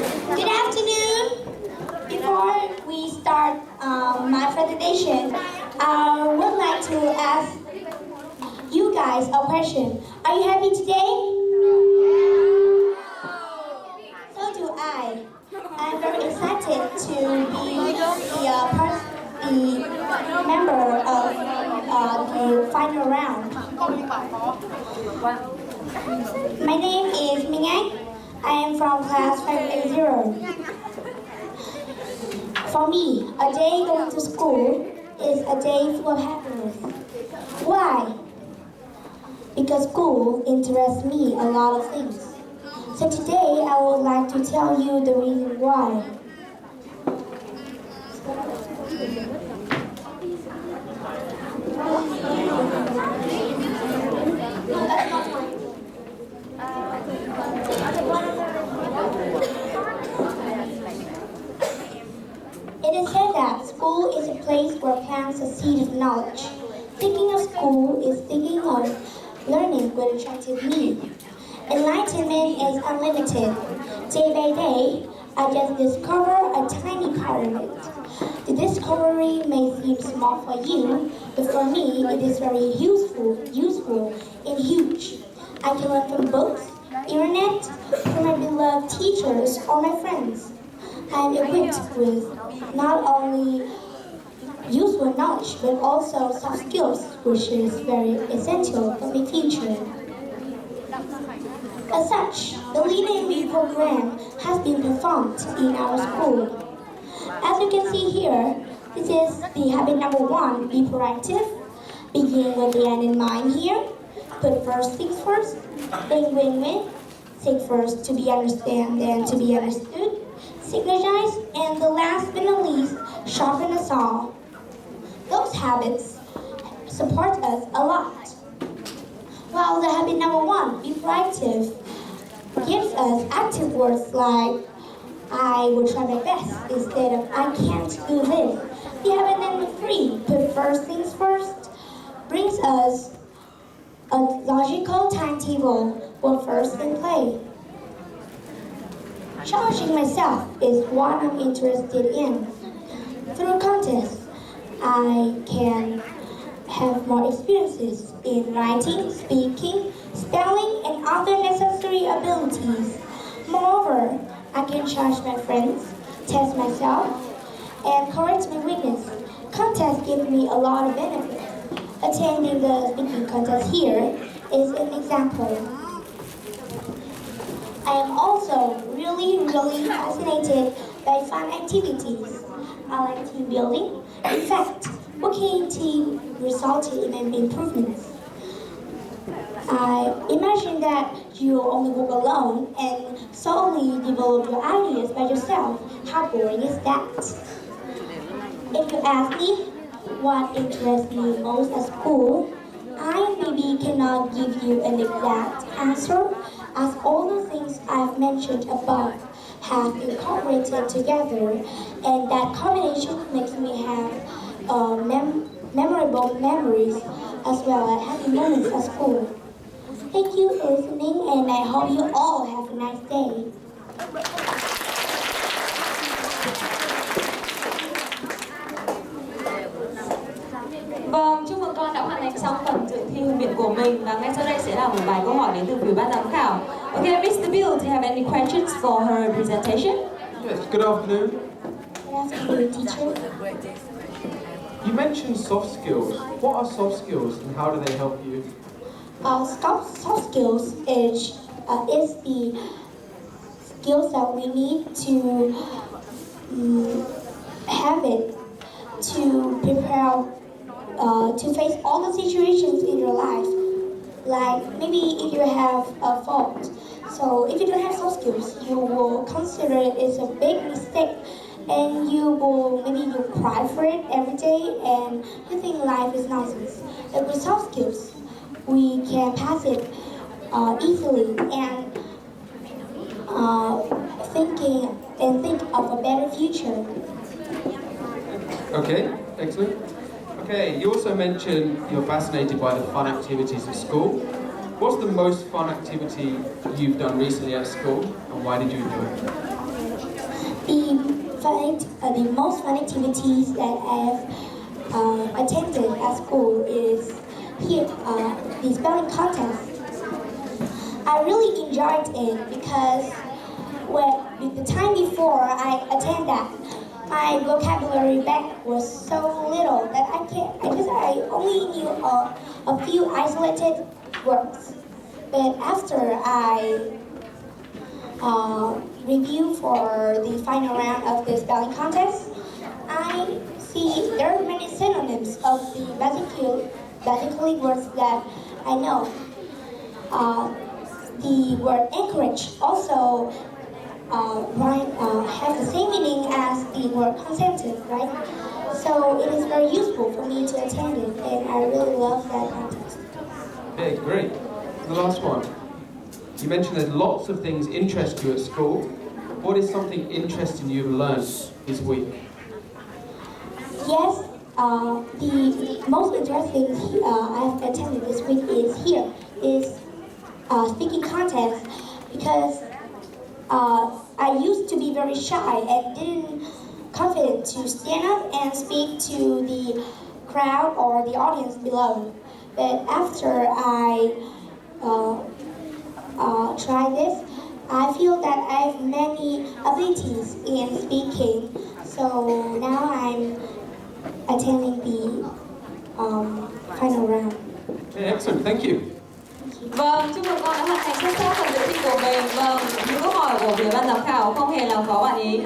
Good afternoon. Before we start my presentation, I would like to ask you guys a question. Are you happy today? So do I. I'm very excited to be the member of the final round. My name is Minh. I am from class 580. For me, a day going to school is a day full of happiness. Why? Because school interests me a lot of things. So today I would like to tell you the reason why. It is said that school is a place where plants a seed of knowledge. Thinking of school is thinking of learning with attractive need. Enlightenment is unlimited. Day by day, I just discover a tiny part of it. The discovery may seem small for you, but for me, it is very useful and huge. I can learn from books, internet, from my beloved teachers or my friends. I am equipped with not only useful knowledge, but also soft skills, which is very essential for my future. As such, the Leading Me program has been performed in our school. As you can see here, this is the habit number 1, be proactive. Begin with the end in mind here. Put first things first, think win-win. Think first to be understood, then to be understood. Synergize, and the last but not least, sharpen us all. Those habits support us a lot. While the habit number 1, be proactive, gives us active words like I will try my best instead of I can't do this. The habit number 3, put first things first, brings us a logical timetable for first in play. Challenging myself is what I'm interested in. Through contests, I can have more experiences in writing, speaking, spelling, and other necessary abilities. Moreover, I can challenge my friends, test myself, and correct my weakness. Contests give me a lot of benefits. Attending the speaking contest here is an example. I am also really fascinated by fun activities. I like team building. In fact, working in team resulted in improvements. I imagine that you only work alone and solely develop your ideas by yourself. How boring is that? If you ask me what interests me most at school, I maybe cannot give you an exact answer, as all the things I've mentioned above have incorporated together, and that combination makes me have memorable memories as well as happy moments at school. Thank you for listening, and I hope you all have a nice day. Vâng, chúc mừng con đã hoàn thành xong phần dự thi hương biện của mình, và ngay sau đây sẽ là một vài câu hỏi đến từ phía ban giám khảo. Okay, Mr. Bill, do you have any questions for her presentation? Yes, good afternoon. Good afternoon, teacher. You mentioned soft skills. What are soft skills and how do they help you? Soft skills is the skills that we need to have it to prepare to face all the situations in your life. Like maybe if you have a fault, so if you don't have soft skills, you will consider it as a big mistake, and you cry for it every day, and you think life is nonsense. But with soft skills, we can pass it easily and think of a better future. Okay, excellent. Okay, you also mentioned you're fascinated by the fun activities at school. What's the most fun activity you've done recently at school, and why did you do it? the most fun activities that I have attended at school is here, the spelling contest. I really enjoyed it because with the time before I attend that, my vocabulary back was so little that I only knew a few isolated words. But after I review for the final round of the spelling contest, I see there are many synonyms of the basically words that I know. The word encourage also has the same meaning as the word consensus, right? So it is very useful for me to attend it, and I really love that contest. Okay, great. The last one. You mentioned that lots of things interest you at school. What is something interesting you've learned this week? Yes, the most interesting I've attended this week is speaking contest, because I used to be very shy and didn't confident to stand up and speak to the crowd or the audience below. But after I try this, I feel that I have many abilities in speaking. So now I'm attending the final round. Okay, excellent. Thank you. Vâng, chúc mừng con đã hoàn thành xuất sắc phần dự thi của mình. Vâng, những câu hỏi của phía ban giám khảo không hề làm khó bạn ý.